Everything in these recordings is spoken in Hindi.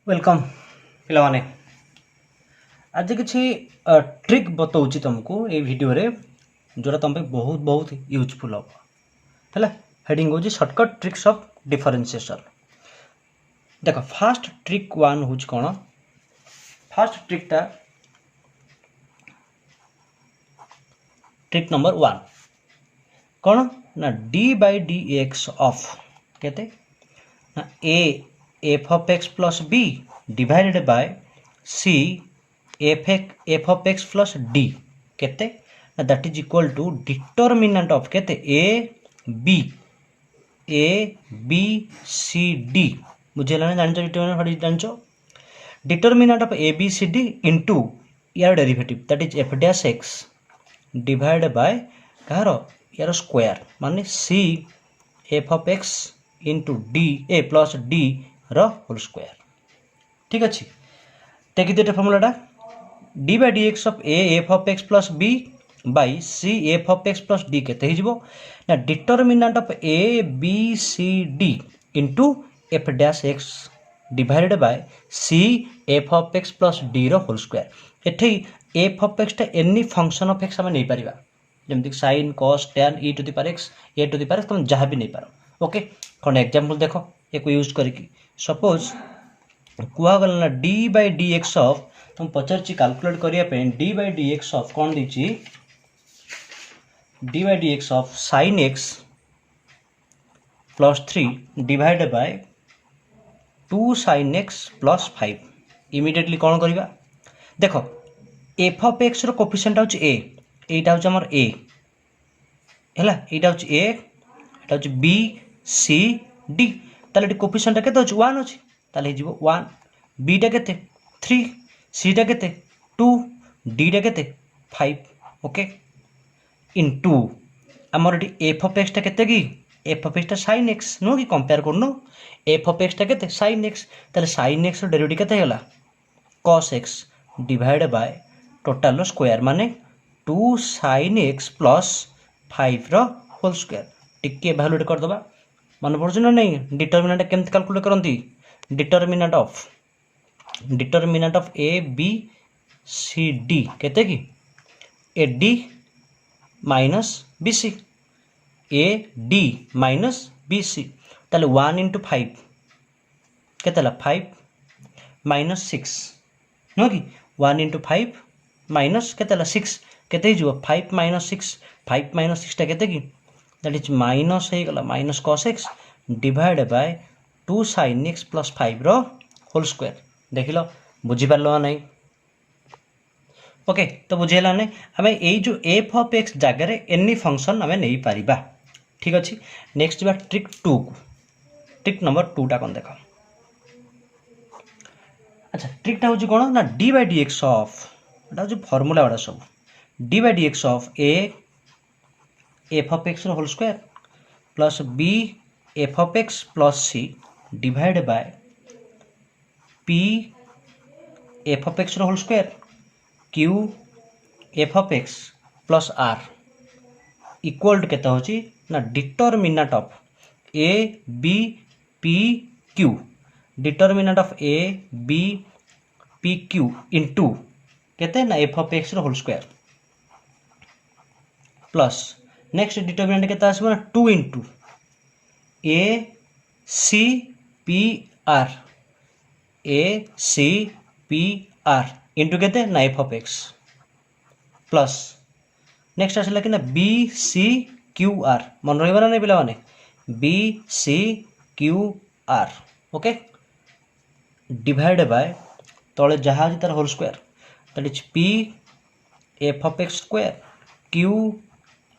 वेलकम पिलाने आज किसी ट्रिक बताऊँ तुमको ये वीडियो रे जोटा तुम बहुत बहुत यूजफुल हम है। हेडिंग हो शॉर्टकट ट्रिक्स ऑफ डिफरेंशिएशन। देख फास्ट ट्रिक वन हूँ कौन फास्ट ट्रिकटा ट्रिक नंबर वन कौन ना D by D x of केते ना A F of x plus B divided by C F of x plus D केते that is equal to determinant of केते बी सी डी बुझेगा जान determinant determinant of A B C D into यार derivative that is F dash x divide by कहार यार स्क्वायर माने C F of x into D A plus D रोल स्क्वायर। ठीक अच्छे टेक दिटे फर्मुलाटा D by D x of A F of x plus B by C F of x plus D केते ना determinant of A B C D into F dash X divided by C F of x plus D रोल स्क्वायर। एठी F of x any function of x आम नहीं पार जमीक sine cos tan E to the power X A to the power X तुम जहाँ भी नहीं पार। ओके कौन एग्जांपल देख एक यूज करके सपोज कहगला ना D by D x of तुम पचार कैलकुलेट करने D by D x of कौन the D by D x of sine x plus 3 divide by 2 sine x plus 5 immediately कौन करवा देख एफ ऑफ एक्स रो कोफिशिएंट होच ए एटा होच हमर ए हैला एटा होच ए एटा होच बी सी डी ताले कोफिशिएंट केते होच 1 होच ताले हिजबो 1 बी टा केते 3 सी टा केते 2 डी टा केते 5 ओके इनटू आमर ये एफ ऑफ एक्स टा केते की एफ ऑफ एक्स टा साइन एक्स नो कि कंपेयर करनो एफ ऑफ एक्स टा केते साइन एक्स ताले साइन एक्स रो डेरिवेटिव केते होला cos X divide by total square माने 2 साइन एक्स प्लस 5 रो होल स्क्वायर टिके वैल्यूट कर दबा मन पड़छ ना नहीं डिटरमिनेंट केमते कैलकुलेट करंती determinant of A B C D केते की A D minus B C A D minus B सी ताले 1 इंटू 5 केते 5 माइनस 6 नो कि 1 इंटू 5 माइनस केते 6 केते जो 5 माइनस 6 टा केते की दैट इज माइनस हे गला minus cos x divide by 2 sin x plus 5 रो होल स्क्वायर देख लो बुझी पारलो ना नहीं। ओके तो बुझेगा ना आम यही जो एफ ऑफ एक्स जगह एनी फंक्शन आम नहीं पारिबा। ठीक अच्छे नेक्स्ट बा ट्रिक 2 को ट्रिक नंबर 2 टा कौन देख अच्छा ट्रिकटा हूँ कौन ना D by D x of हूँ फर्मूला गुड़ा सब D by D x of A F of x whole square plus B F of x plus C divide by P F of x whole square Q F of x plus R equal to केता होची ना determinant of A B P Q determinant of A B P Q into केते ना F of x whole square plus next determinant केता आसबो ना 2 into A C P are into केते ना F of x plus next आसला कि ना बी सी क्यू आर मन रही ना नहीं पिला माने b c q r okay divide by तले जहाँ तार whole square that is p F of x square Q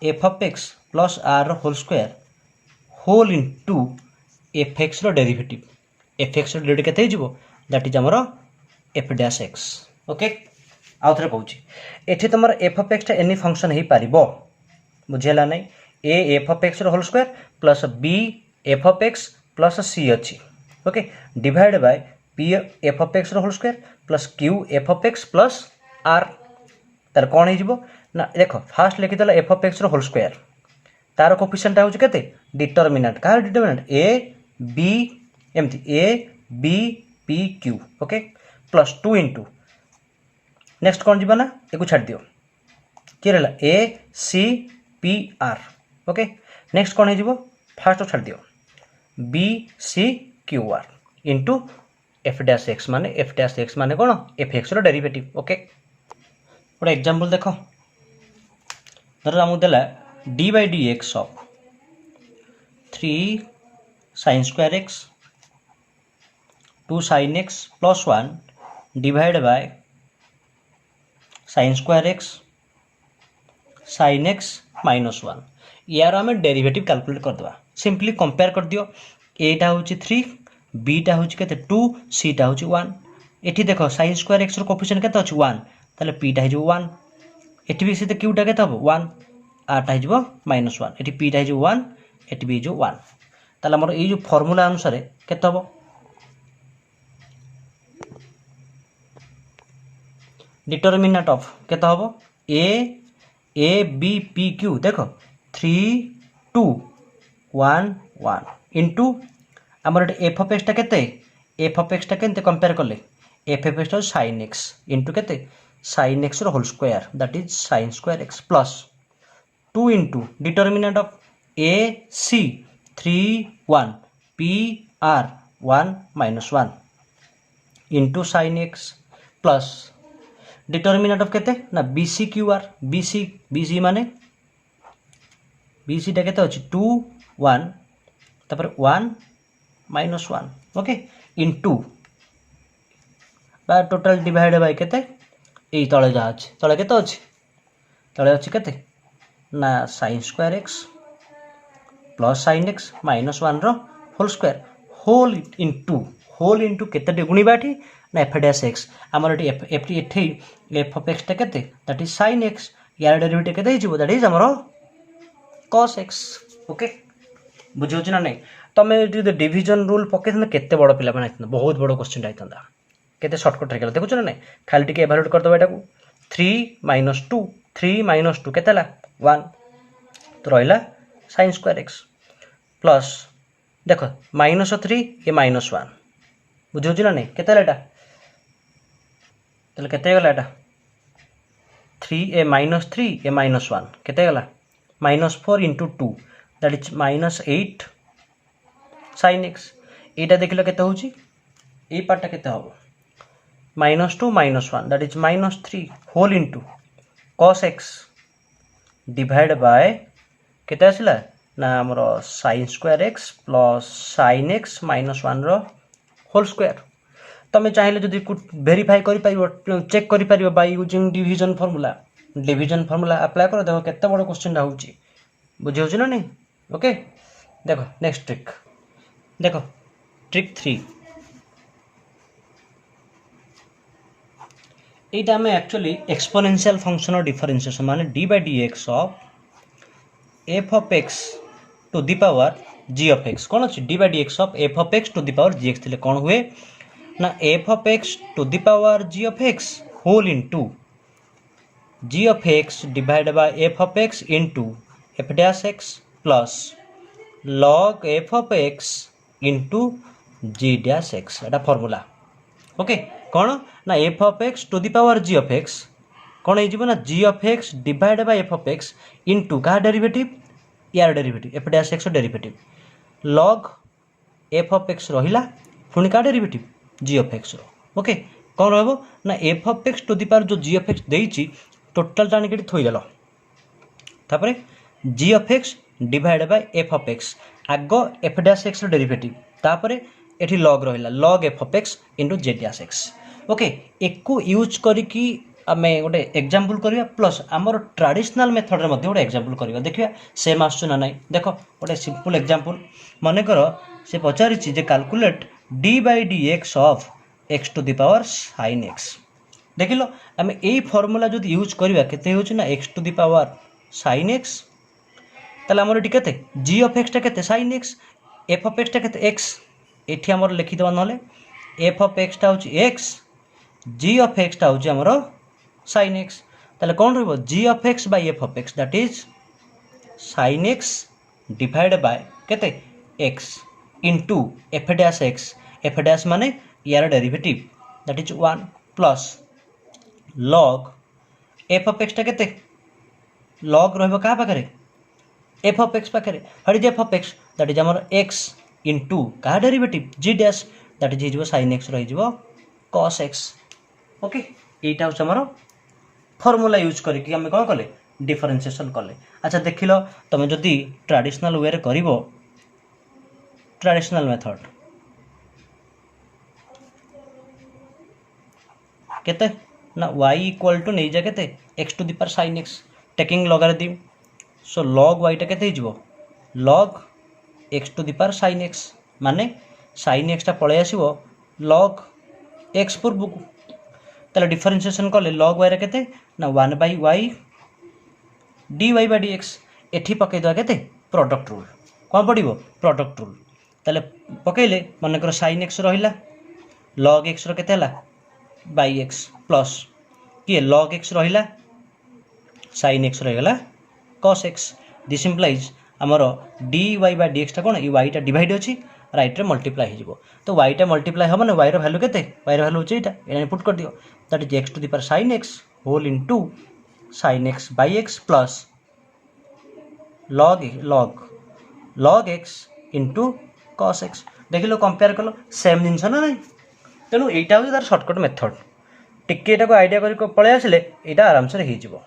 F of x plus r whole square whole into f x derivative f x derivative केते हिजबो दैट इज हमर एफ डैश एक्स ओके आउ थे कहूँ ये तुम f of x any function हो पार बुझेगा नहीं a F of x whole square plus B F of x plus C अच्छी okay divide by P F of x whole square plus Q F of x plus R तार कौन हो ना देख फास्ट लिखिदेला F of x whole square तार कोफिशिएंट हूँ के डिटरमिनेंट कह डिटरमिनेंट ए बी एमती A B P Q okay plus 2 into next कौन जीवा ना एक छाड़ दियो कि रहा A C P R okay next कौन हो फास्ट छाड़ दियो b c q r into F dash x माने कौन एफ एक्स रो डेरिवेटिव ओके गोटे एग्जांपल देखो धर आमको देला d by D x of 3 sin square x 2 sin x plus 1 divided by sin square x sin x minus 1 यार आम डेरिवेटिव कैलकुलेट करदे सिंपली कंपेयर कर दियो एटा हूँ 3 बीटा हूँ के 2 सीटा हूँ 1 एटी देख sin square x कोफिशिएंट के 1 ताले पीटा हो 1 एटी भी सीधे क्यूटा के 1 आटा हो -1 एटी पीटा हो 1 एटी भी हो 1 ताले हमर ए जो फार्मूला अनुसार केते हबो डिटरमिनेंट ऑफ केते हबो ए बी पी क्यू देखो 3 2 1 1 इनटू हमर एफ ऑफ एक्स टा केते कंपेयर करले f of x sin x into केते sin x रो whole square that is sin square x plus 2 into determinant of a c 3 1 p r 1 -1 into sin x plus determinant of केते ना b c q r b c माने बी सी टा केते अछि 2 1 तापर 1 -1 ओके इंटू बा टोटल डिवाइड बाय केते ए तळे जा अछि तळे केते अछि तळे अछि केते ना sin square x plus sin x -1 रो होल स्क्वायर होल इंटू केते गुणीबाठी ना एफ डैश एक्स आमर एफ ऑफ एक्स टा केते दैट इज sin x यार डेरिवेटिव केते हिजबो दैट इज हमरो cos x ओके बुझियो ना नहीं तमे डिवीजन रूल पके केते बड़ पिला बना बहुत बड़ क्वेश्चन आइतंदा केते शॉर्टकट रे गेला देखुछ ना नहीं खाली टिके इवैल्यूएट कर दबा एटा को 3 - 2 केते ला 1 तो रहिला sin स्क्वायर x प्लस देखो -3 ये -1 बुझियो ना नहीं केते ला एटा तले केते गला एटा 3 ए -1 केते गला -4 * 2 दैट इज -8 sin x एटा देखिलो केते होची ए पार्ट केते होबो -2 -1 that is -3 whole into cos x divide by केते आसिला ना हमरो sin square x plus sin x -1 रो होल स्क्वायर तमे चाहिले जदी वेरीफाई करि पाइबो चेक करि पारिबो by using division formula apply करो देखो केते बड़ क्वेश्चन होची बुझियो छी ना नहीं ओके देखो नेक्स्ट ट्रिक देखो ट्रिक 3 एटा में एक्चुअली एक्सपोनेंशियल फंक्शन और डिफरेंशिएशन माने d by dx of f of x to the power g of x कौन अच्छी d by dx of f of x to the power gx थिले कौन हुए ना f of x to the power g of x whole into g of x divided by f of x into f dash x plus log f of x into g dash x Etah formula okay कौन ना f of x to the power g of x कौन हो ना g of x divided by f of x into का डेरिवेटिव यार derivative f dash x derivative log f of x रहिला पुणी का डेरिवेटिव g of x रो ओके कौन रहबो ना f of x to the power जो g of x देइची टोटल टाणी के थोई देलो तापरे g of x divided by f of x आगो f dash x रो डेरिवेटिव तापरे एठी log रहिला log f of x into z dash x okay एको यूज करिकी आमे गोटे एग्जांपल करिया प्लस हमर ट्रेडिशनल मेथड रे मध्ये गोटे एग्जांपल करिया देखिया सेम आसु ना नाही देखो गोटे सिंपल एग्जांपल माने करो से पचारिछि जे calculate d by dx of x to the power sin x देखिलो आमे एई फार्मूला जदि यूज करिया केते होछ ना x to the power sin x ताले हमर एटी केते g of x टा केते sin x f of x टा केते x एठी हमर लिखि दबा नले f of x टा होछ x g of x टा होछ हमर sin x ताले कोन रहबो g of x by f of x that is sin x divided by केते x into f dash x f dash माने यार derivative that is 1 plus log F of x टा केते लॉग रहबो का पाखरे एफ ऑफ एक्स पाखरे what is F of X that is हमर एक्स इनटू का derivative G dash that is हिजबो sin x रहि जबो cos x ओके एटा हो हमर फॉर्मूला यूज करके हम कौन कले डिफरेंशिएशन कले अच्छा देखिलो तुम जदि ट्रेडिशनल वे रे करिवो ट्रेडिशनल मेथड केते ना y इक्वल टू नहीं जा केते x to the power sin x taking logarithm so log y टा केते हिजबो log x to the power sin x माने sin x टा पळे आसीबो log x पूर्व को ताले डिफरेंशिएशन कले log y रे केते ना 1 by y dy by dx एठी पके दवा केते प्रोडक्ट रूल कोन पडिबो प्रोडक्ट रूल ताले पकेले मन कर sin x रहिला log x रो केते हला by x प्लस कि log x रहिला sin x रहिगला cos x दिस इंप्लाइज हमर dy by dx टा कोन ई y टा डिवाइड अछि राइट रे मल्टीप्लाई हिजबो तो y टा मल्टीप्लाई हबो ना y रो वैल्यू केते y रो वैल्यू छैटा एने पुट कर दियो that is x to the power sin x whole into sin x by x plus log x into cos x देखिलो compare कलो सेम जिंस ना नहीं तेनु एटा हो तार शॉर्टकट मेथड टिके एटा को आईडिया करी पळे आसिले एटा आराम से हि जिवो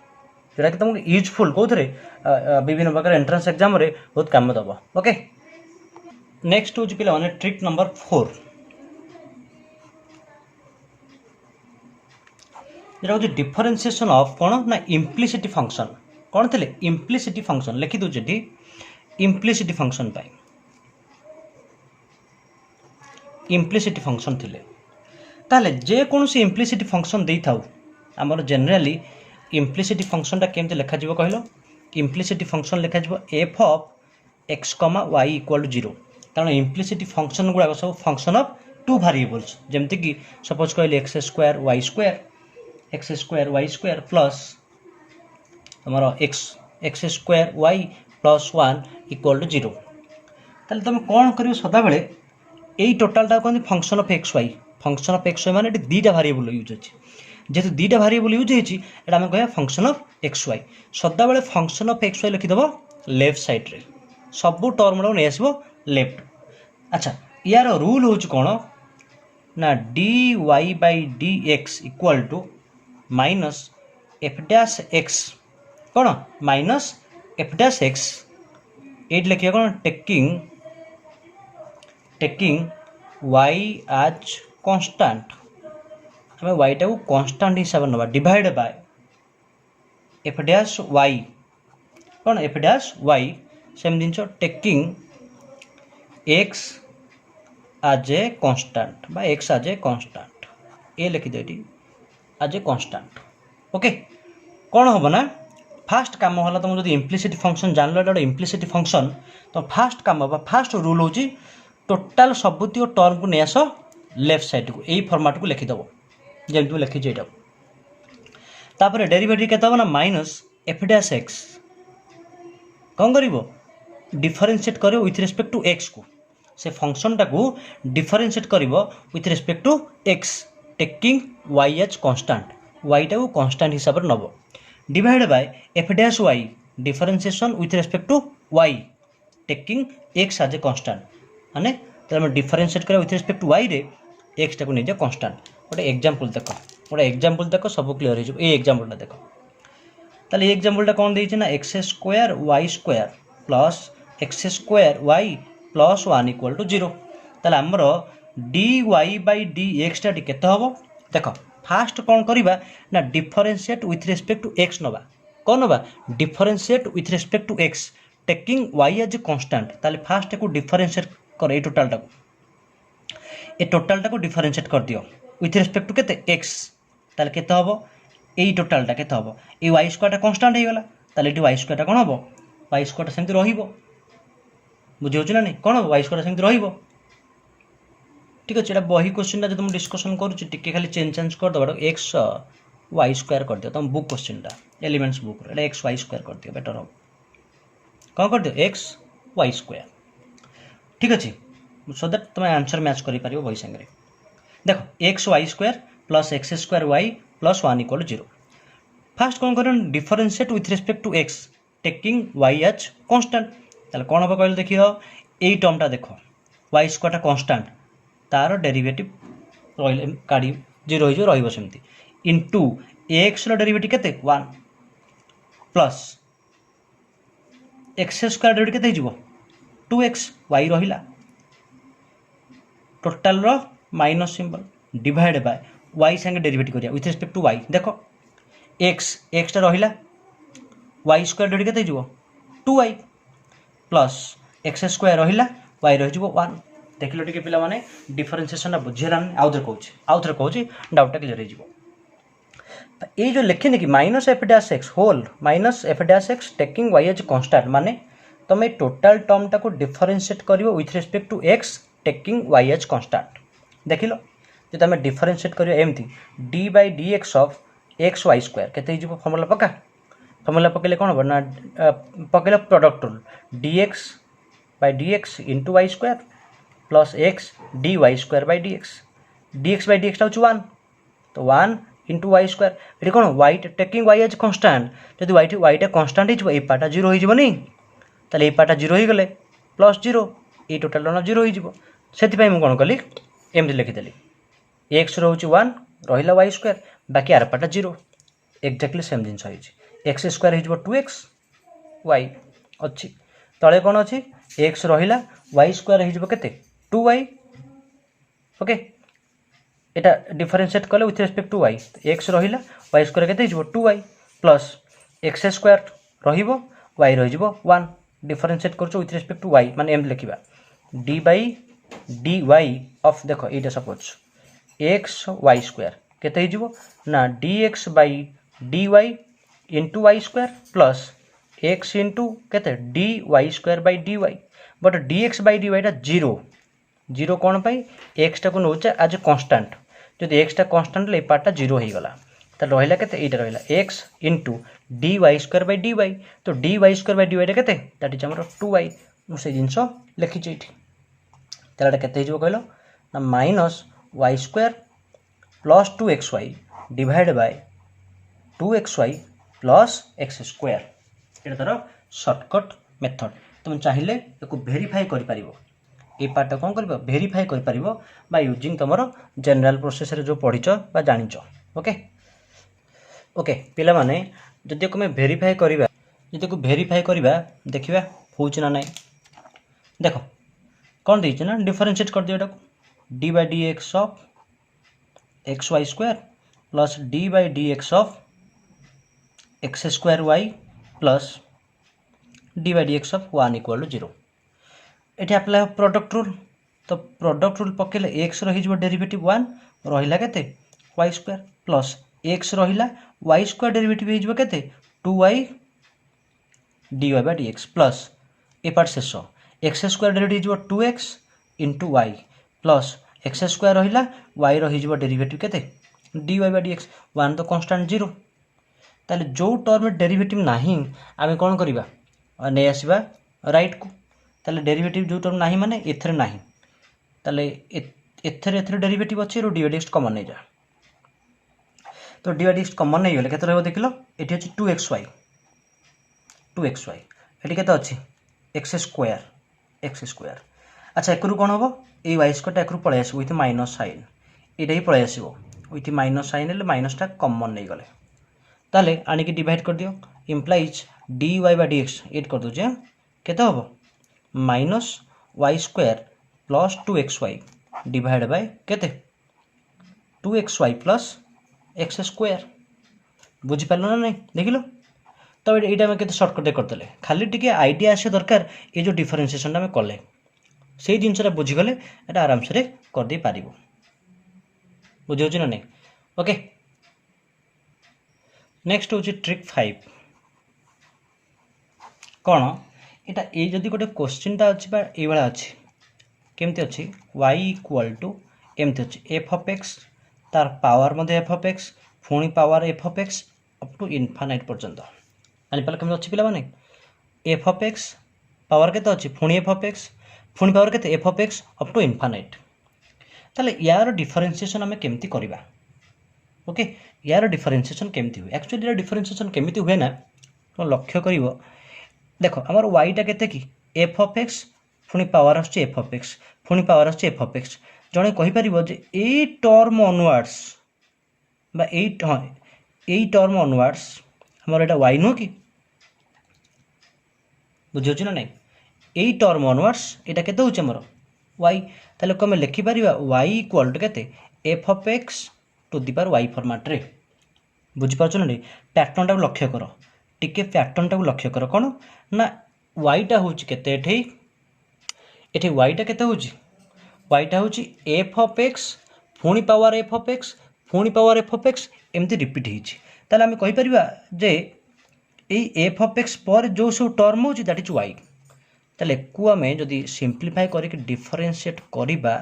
जोरा कि तुमको यूजफुल कोथरे विभिन्न प्रकार एंट्रेंस एग्जाम रे बहुत काम दबो ओके नेक्स्ट हो पिला माने ट्रिक नंबर 4 जेटा हो डिफरेंशिएशन ऑफ कोन ना इम्प्लिसिटी फंक्शन कोन थिले इम्प्लिसिटी फंक्शन लिखि दउ जेठी इम्प्लिसिटी फंक्शन पाई इम्प्लिसिटी फंक्शन थिले ताले जे कोनसी इम्प्लिसिटी फंक्शन देई थाउ हमर जनरली इम्प्लिसिटी फंक्शन टा केमते लिखा जिवो कहलो इम्प्लिसिटी फंक्शन लिखा जिवो f of x, y equal to 0 कारण इम्प्लिसिटी फंक्शन गुडा सब फंक्शन ऑफ टू वेरिएबल्स जेमति कि सपोज कहले x square y square plus हमारा x square y plus 1 equal to 0 ताले तुम कोन करियो सदा बेले एई टोटल टा कोन फंक्शन ऑफ x y माने एटी दीटा वेरिएबल यूज अछि जेतु दीटा वेरिएबल यूज हेछि एटा हम कहया फंक्शन ऑफ x y सदा बेले फंक्शन ऑफ x y लिखि दबो लेफ्ट साइड रे सब टर्म रो नै आसीबो लेफ्ट अच्छा यार रूल होछ कोन ना dy by dx equal to minus f dash x कोन minus f dash x at लिखिया कोन टेकिंग y as कांस्टेंट हमें y टा को कांस्टेंट हिसाब नबा divide by f dash y कोन f डैश y सेम दिनचो टेकिंग x as a कांस्टेंट बा x as a कांस्टेंट ए लिखि देटी as a कांस्टेंट ओके कोन होबो ना फास्ट काम होला तुम जदि इम्प्लिसिटी फंक्शन जानलो एटा इम्प्लिसिटी फंक्शन तो फास्ट काम बा फास्ट रूल होची टोटल सबुतियो टर्म को नेस लेफ्ट साइड को एई फॉर्मेट को लिखि दबो जेमतु लिखि जेटा तापर डेरिवेटिव केता हो ना माइनस f डैश x कोन करिवो डिफरेंशिएट करिवो विथ रिस्पेक्ट टू x को से फंक्शन टा को डिफरेंशिएट करिवो with respect to x taking y as constant y टा को कांस्टेंट हिसाब रे नबो divide by f dash y differentiation with respect to y taking x as a constant माने तले हम डिफरेंशिएट करे विथ रिस्पेक्ट टू y रे x टा को नै जे कांस्टेंट गोटे एग्जांपल देखो सब क्लियर हो ए एग्जांपल देखो ताले एग्जांपल टा कोन देछि ना x square y square plus x square y plus 1 equal to 0 ताले हमरो dy by dx टा केते हबो देखो फास्ट कोन करिबा ना differentiate with respect to x नबा कोन नबा differentiate with respect to x taking y as constant ताले फास्ट को डिफरेंशिएट कर ए टोटल टा को डिफरेंशिएट कर दियो विथ रिस्पेक्ट टू केते x ताले केते हबो एई टोटल टा केते हबो ए y स्क्वायर टा कांस्टेंट हे गला ताले एटी y स्क्वायर टा कोन हबो y स्क्वायर टा सेमति रहिबो बुझि होछ ना नै कोन हबो y स्क्वायर सेमति रहिबो ठीक अछि एटा बही क्वेश्चन टा तुम डिस्कशन करूछि टिके खाली चेंज कर दबा x y स्क्वायर कर दियो तुम बुक क्वेश्चन टा एलिमेंट्स बुक एटा x y स्क्वायर कर दियो बेटर हो कोन कर दियो x y स्क्वायर ठीक अछि सो दैट तुम आंसर मैच करि पारियो बही संगे देख x Y square plus x square Y plus 1 equal 0। First कौन कर differentiate with respect to x taking y as constant. ताहले कौन हम कहले देखिए यही टर्मटा देख वाई स्क्वायरटा कन्स्टाट तार डेरिवेटिव रही काढ़ी 0 हो रही इंटू एक्स डेरिवेटिव केते 1 प्लस एक्स स्क्वायर डेरिवेटिव केते 2x वाई रहिला टोटाल रो minus symbol divide by y संगे डेरिवेटिव करिया विथ रिस्पेक्ट टू वाई। देखो एक्स टा रहिला वाई स्क्वायर डेरिवेटिव केते 2y प्लस एक्स स्क्वायर रहिला वाई रही 1। देखिल टिके पिला माने डिफरेंशिएशन बुझेलानी आउ थे कहूँ डाउटा क्लियर हो ये जो लिखे कि minus f dash x whole minus f dash x taking y as constant माने तुम टोटाल टर्म टाको डिफरेंशिएट कर with respect to x taking y as constant. देख लो जो तुम डिफरेंशिएट कर एमती d by D x of x Y square केते फर्मुला पका फर्मुला पकड़े कौन हम ना पकड़े product rule d x by D x into Y square plus x d Y square by D x by D x हूँ 1 तो 1 इंटू वाई स्क्वायर ये कौन y taking y as constant जब वाईटा कन्स्टाट हो पार्टा 0 होनी ताले ये पार्टा 0 हो गले प्लस 0 ये टोटाल टर्म 0 हो से कौन कली एमती लिखिदेली एक्स रोचे 1 रहा वाई स्क्वायर बाकी आर पार्टा 0 एक्जाक्टली सेम जिन एक्स स्क्वायर हो 2x वाई अच्छी तले कौन अच्छी एक्स रहा वाई स्क्वायर हो 2y ओके एटा डिफरेंशिएट कले with respect to Y X रहा वाई स्क्वायर के 2y प्लस एक्स स्क्वायर रही वाई रही 1 डिफरेंशिएट कर विथ रिस्पेक्ट टू वाई माने एम लिखा D by D Y of देख ये सपोज एक्स वाई स्क्वायर केते ना D x by D Y into Y square plus X into केते D Y square by D Y but D x by D वाईटा 0 कौन पाई एक्स टाक नौचे आज कन्स्टाट जब एक्स टा कन्स्टाट ये पार्टा 0 हो गला तो रहा के रहा X into D Y square by D Y तो D Y square by D वाईटा के दैट इज आमर 2y मुझे जिनस लिखी ये के कहल ना minus y square plus 2xy divide by 2xy plus x square ये तार सर्टकट मेथड तुम चाहिए या भेरीफाई कर ये पार्ट कौन कर भेरीफाई कर बाय यूजिंग तुम जनरल प्रोसेस जो पढ़ीच बा जानिच ओके ओके पिला माने जदि को भेरीफाई करवा जदि को भेरीफाई करवा देखा होना ना देख कौन देना ना डिफरेंशिएट कर दिया D by D x of x Y square plus D by D x of x square Y plus D by D x of 1 equal 0 ये अप्लाई प्रोडक्ट रूल तो प्रोडक्ट रूल पकेले एक्स रही डेरिवेटिव 1 रहा के वाई स्क्वायर प्लस एक्स रहा वाई स्क्वायर डेरिवेटिव हो 2y dy by D X plus ए पार्ट शेष X square derivative 2x into Y plus x square रहा वाई रही डेरिवेटिव के dy बाई डी एक्स 1 तो कन्स्टाट 0 ताले जो टर्म डेरिवेटिव नाही आमे कौन करवा नहीं आसवा राइट को ताले डेरिवेटिव जो टर्म नाही माने एथरे नाही ताले एथरे डेरिवेटिव अच्छे डी बाई डी एक्स कमन नहीं जा तो डी बाई डी एक्स कमन नहीं गले केते रहबो देखिलो एठी अछि 2xy एठी केते अछि एक्स स्क्वायर अच्छा एकरु कौन हम ये वाई स्क्वायर एकरु पलि आस विथ माइनस साइन ये पलि आस विथ माइनस साइन हेल्ले माइनसटा कमन नहीं गले ताले आनिकी डिवाइड कर दियो implies d y by D x add कर दूचे केते हम minus y square plus 2xy divide by केते 2xy प्लस एक्स स्क्वायर बुझीपार ना नहीं देख लो तो ये आम के सर्टकट करदे खाली टी आइडिया आसा दरकार ये जो डिफरेंशिएशन आम कले से जिनसा बुझीगले ये आराम से करदे पार बुझे ना नहीं ओके नेक्स्ट हूँ ट्रिक 5 कौन यहाँ ये जदि गोटे क्वेश्चनटा अच्छी ये भाया अच्छी केमती अच्छी y इक्वल टू एमती अच्छी एफ ऑफ एक्स तार पावर मध्य एफ ऑफ एक्स पुणी power F of x up to infinite पर्यंत जानीपारे केमती अच्छी पिला माने एफ ऑफ एक्स पावर केते अच्छी पुणी एफ ऑफ एक्स पुणी पावर केते f of x up to infinite ताले यार डिफरेंशिएशन आम केमती करवा ओके यार डिफरेंशिएशन केमती हुए एक्चुअली यार डिफरेंशिएशन केमती हुए ना तो लक्ष्य कर देख आमर वाईटा के एफ ऑफ एक्स पुणी पावर आस एफ ऑफ एक्स पुणी पावर आस एफ ऑफ एक्स जड़े कहीपर ये टर्म अनवार्ड्स हाँ यही टर्म अनवार्ड्स आमर यहाँ वाई नुह कि बुझे ना ना यही टर्म अनवार्ड्स यहाँ के आमर वाई ताले आम लिखिपर वाई इक्वाल टू के F of x to the power y फर्माट रे बुझीपार ना पैटर्न टाक लक्ष्य कर टिके पैटर्न टाक लक्ष्य कर कौन ना वाईटा हूँ के वाईटा के वाईटा हूँ एफ ऑफ एक्स पुणी पावर एफ ऑफ एक्स पुणी पावर एफ ऑफ एक्स एमती रिपीट होता आम कहीपर जे एफ ऑफ एक्स पर जो सब टर्म हो दैट इज वाई ताले को आम जदि सिंप्लीफाई करके डिफरेंशिएट करवा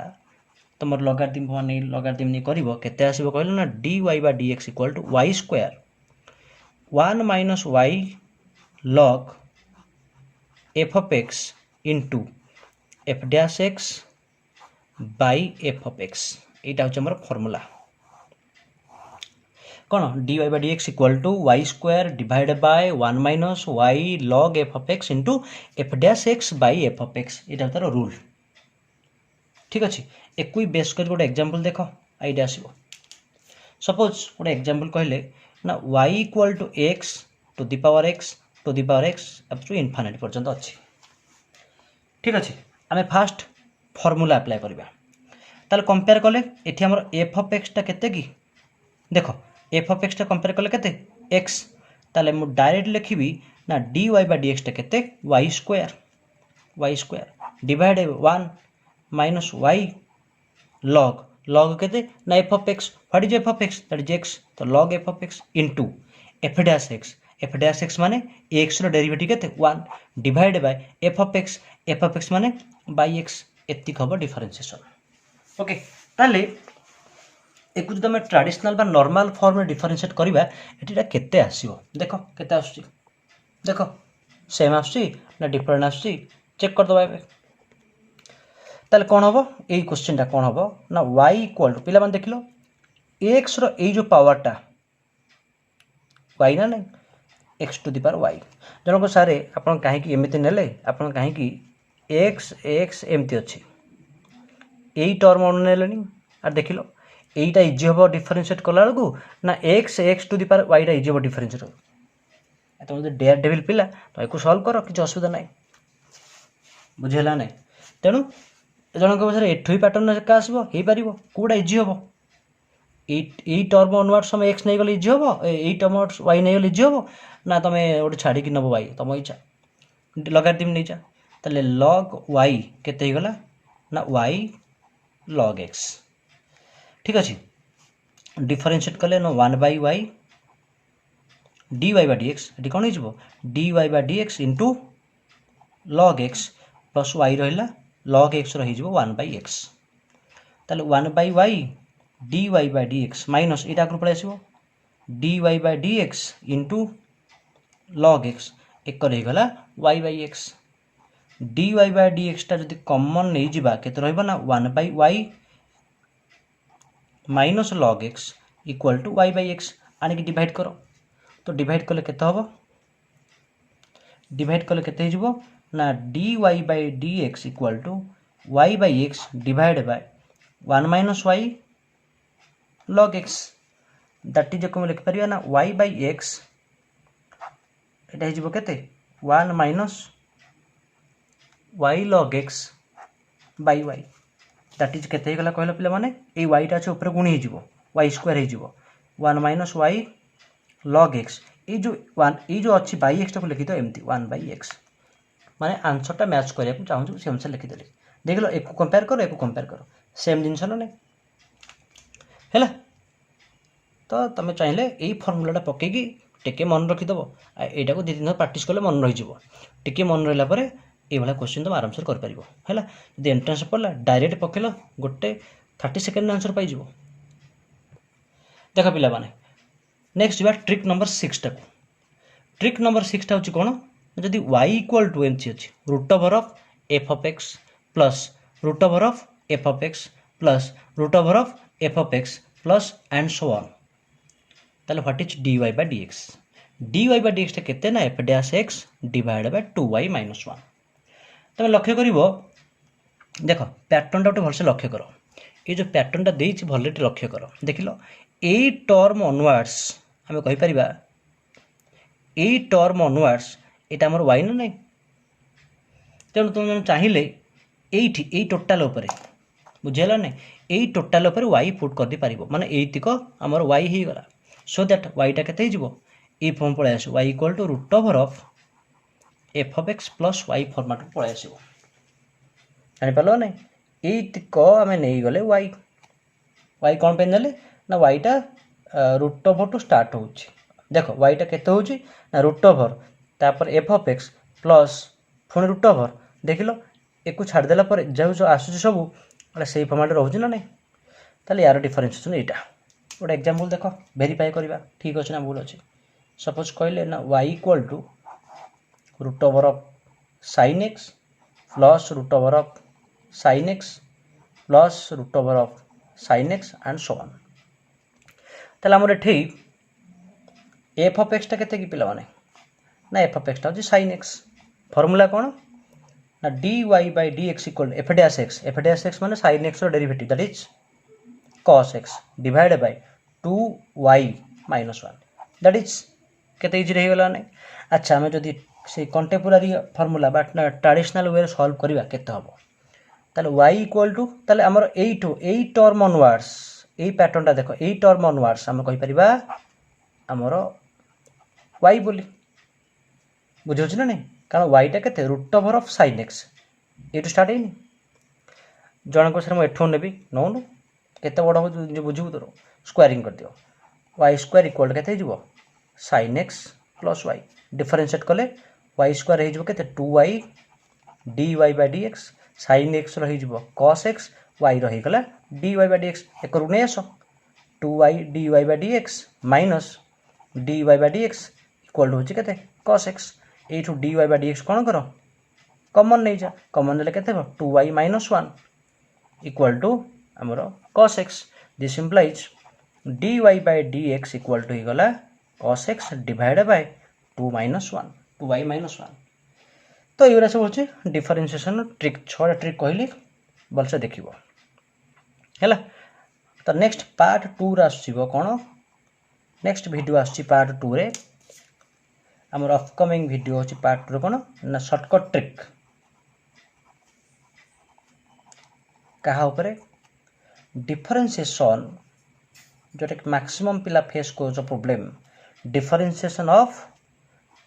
तुम लगारिदम नहीं लगारिदम नहीं कर आसो कहल ना डी वाई बा d x equal to y square 1 minus Y log F of x into F dash x by f of x यहाँ हूँ आम फर्मूला कौन डी वाई बा d x equal to y square divide by 1 minus Y log F of x into F dash x by f of x यहाँ तार रूल ठीक अच्छे एक बेस कर गोटे एग्जांपल देख आईडिया आसो सपोज गोटे एग्जांपल कहले ना y equal to x to the power x up to infinite पर्यंत अच्छी ठीक अच्छे आम फास्ट फर्मूला अप्लाई करवा ताल कंपेयर कले ये आम एफ ऑफ एक्सटा के देख एफ ऑफ एक्सटा कंपेयर कले के एक्स ताले मु डायरेक्ट लिखी ना डी वाई बा डी एक्सटा के Y square divide 1 minus Y log के ना F of X what is F of X that is X तो log F of x into F dash x माने एक्स डेरिवेटिव के 1 divide by F of X माने बाई एक्स एतिक हम डिफरेंशिएशन ओके ताले एक जो आम ट्रेडिशनल बा नॉर्मल फॉर्म में डिफरेंशिएट करवा एटा केते आसीबो देख केते आसुची देख सेम आसुची ना डिफरेंट आसुची चेक कर दबा ताले कौन हम यही क्वेश्चन कौन हम ना y इक्वाल टू पिला देख लो एक्स रो जो पावरटा y ना नहीं x to the power y जनक सारे आप कहीं एमती नेले आप कहीं एक्स एक्स एमती अच्छी यही टर्म अनेलेनी आर देख लो यहीटा इजी हम डिफरेंशिएट कला बेलू ना X X to the power वाईटा इजी हम डिफरेंशिएट तुम जो डेयर डेविल पिला तो या सल्व कर किसी असुविधा ना बुझेगा ना तेणु जनक पचार एठू ही पैटर्न एका आसो कौटा इजी हम यही टर्म अनवार्ड्स हम एक्स नहीं गले इजी हम यही टर्म वाई नहीं गले इजी हम ना तुम गोटे छाड़ी नब वाई तुम इच्छा लगारिदम नहीं ताले लॉग वाई केते गला ना वाई लॉग एक्स ठीक अच्छे डिफरेंशिएट कले ना 1 बाई वाई डी वाई बा डी एक्स ये कौन हो डी वाई बा d x into log x plus y रहा लॉग एक्स रही 1 बाई एक्स ताले 1 by y d y by D x minus यहाँ आगे पड़े आसो d y by D x into log x एक रहीगला y by x d y by d एक्सटा जब कमन नहीं जावा केते रहिबा ना 1 by y minus log x equal to y by x आनिक डिवाइड करो तो डिवाइड कले केते हबो डिवाइड कले केते हिजबो ना D y by D x equal to y by x divide by 1 minus Y log x that is को लिख परिया ना वाई बाई एक्स एटा हिजबो केते 1 minus Y log x by y that is केते गला कहला पिला माने ए वाईटा अच्छे ऊपर गुणी हो वाई स्क्वायर हो 1 माइनस वाई लॉग एक्स ये जो अच्छी बाई एक्सटा को लिखी तो एमती 1 बाई एक्स माने आंसरटा मैच करने चाहूँ से अनुसार लिखिदेली देख लो एक कंपेयर करो सेम जिनस ना है तो तुम चाहिए यही फर्मूलाटा पकईकि टिके मन रखीदेव यहाँ को 2-3 प्रैक्टिस कले मन रही टिके मन रहा ये क्वेश्चन तुम आराम से कर है जब एंट्रेंस पड़ा डायरेक्ट पकेल गोटे 30 सेकेंड आंसर पाई देख पिला माने नेक्स्ट जा ट्रिक नंबर 6 टाक ट्रिक नंबर 6 हूँ कौन जदि y इक्वाल टू एमती अच्छी root over of f of x plus root over of f of x plus root over of f of x plus and so on. ताले what is dy by dx? dy by dx टा केते ना f dash x divided by 2y minus 1. तमे लक्ष्य करिवो देखो पैटर्न टा भलसे लक्ष्य करो ये जो पैटर्न टा देइछि भले लक्ष्य करो देखिलो एई टर्म ऑनवर्ड्स हमें कहि परिबा एई टर्म ऑनवर्ड्स एटा हमर y न नै तेणु तुम चाहिए ये टोटाल बुझेगा ना यही टोटाल वाई पुट कर दी पार माने यतिक आमर वाई हो गला सो दैट वाईटा के ये फॉर्म पलि आस y equal to root over of f of x plus y format पलि आस जापार ना यतिक आम नहीं गले वाई वाई कौन पे ना ना वाईटा रूट ओवर टू स्टार्ट हो देख वाईटा के रूट ओवर तापर एफ ऑफ एक्स प्लस पुणी रूट ओवर देख लो एक छाड़देला जो जो आसूँ सब से फॉर्मेट रोचे ना नहीं ताले यार डिफरेंशिएशन यहाँ गोटे एग्जांपल देख वेरीफाई करवा ठीक अच्छे ना भूल अच्छे सपोज कहले ना y equal to root over of sine x plus root over of sine x plus root over of sine x and so on ताले आमर एठी एफ ऑफ एक्स टा केते की पिला माने ना एफ ऑफ एक्स टा साइन एक्स फॉर्मूला कौन ना dy by dx equal f dash x माने sin x रो derivative that is cos x divided by 2y minus 1 that is केते इजी रही गला नै अच्छा हमें जदी से contemporary formula but traditional way solve करबा केते हबो ताले y इक्वल टू ताले हमर 8 टर्म ऑनवर्ड्स एई पैटर्न टा देखो 8 टर्म ऑनवर्ड्स हम कहि परिबा हमर y बोली बुझौ छ ना नै कारण वाईटा के root over of sine x ये स्टार्ट है जन को सर मुझे एठू नेबी नौनु केते बड़ हो बुझू तोर स्क्वायरिंग कर दियो वाई स्क्वायर इक्वल के sine x plus y differentiate कले वाई स्क्वायर हो के 2y dy by dx sine x रही cos x y रहीगला dy by dx एक नहीं आस 2y dy by dx minus dy by dx equal हो cos x एठू dy by dx कौन कर कॉमन नहीं जा कॉमन ले केते 2y minus 1 इक्वल टू हमरो cos x this implies dy by dx equal to हिगला cos x divided by 2 minus 1 2y minus 1 तो ये सब होची डिफरेंशिएशन ट्रिक 6 ट्रिक कहली बलसे देखिबो हैला तो नेक्स्ट पार्ट 2 रा आसीबो कोन नेक्स्ट वीडियो आसी पार्ट 2 रे आमर अपकमिंग वीडियो होची पार्ट 2 कोन ना शॉर्टकट ट्रिक कहा ऊपर डिफरेंशिएशन जोटा कि मैक्सिमम पिला फेस को जो problem differentiation of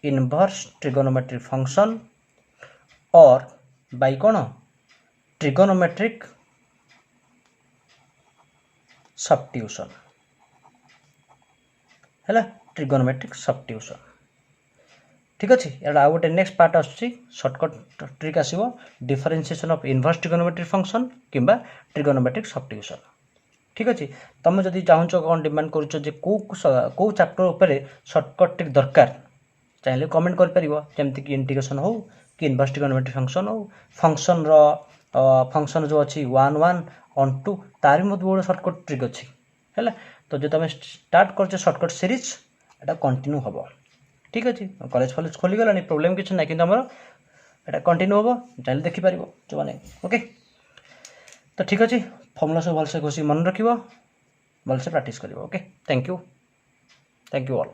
inverse trigonometric function और बाय कोन ट्रिगोनोमेट्रिक सब्स्टिट्यूशन हैला ट्रिगोनोमेट्रिक सब्स्टिट्यूशन ठीक अच्छे यार आउ गोटे नेक्स्ट पार्ट आसुची शॉर्टकट ट्रिक आसीबो differentiation of inverse trigonometric function किंबा ट्रिगोनोमेट्रिक सब्स्टिट्यूशन ठीक अच्छे तुम जदि चाहूच कौन डिमांड करूच जे को चैप्टर ऊपर शॉर्टकट ट्रिक दरकार चाहिए कमेंट कर परिबो जेमति कि इंटीग्रेशन हो कि इनवर्स ट्रिगोनोमेट्रिक फंक्शन हो फंक्शन जो अच्छी 1 1 on 2 तारी बहुत बड़ शॉर्टकट ट्रिक अच्छी है तो जो तुम स्टार्ट कर शॉर्टकट सीरीज एटा कंटिन्यू हम ठीक अच्छे कॉलेज फॉलेज खोली गला प्रोब्लेम किसी ना कि एटा कंटिन्यू हम चाहिए देखिपार जो मैंने ओके तो ठीक अच्छे फॉर्मूला सब भलसे घोषी मन रख भलसे प्रैक्टिस कर ओके थैंक यू ऑल।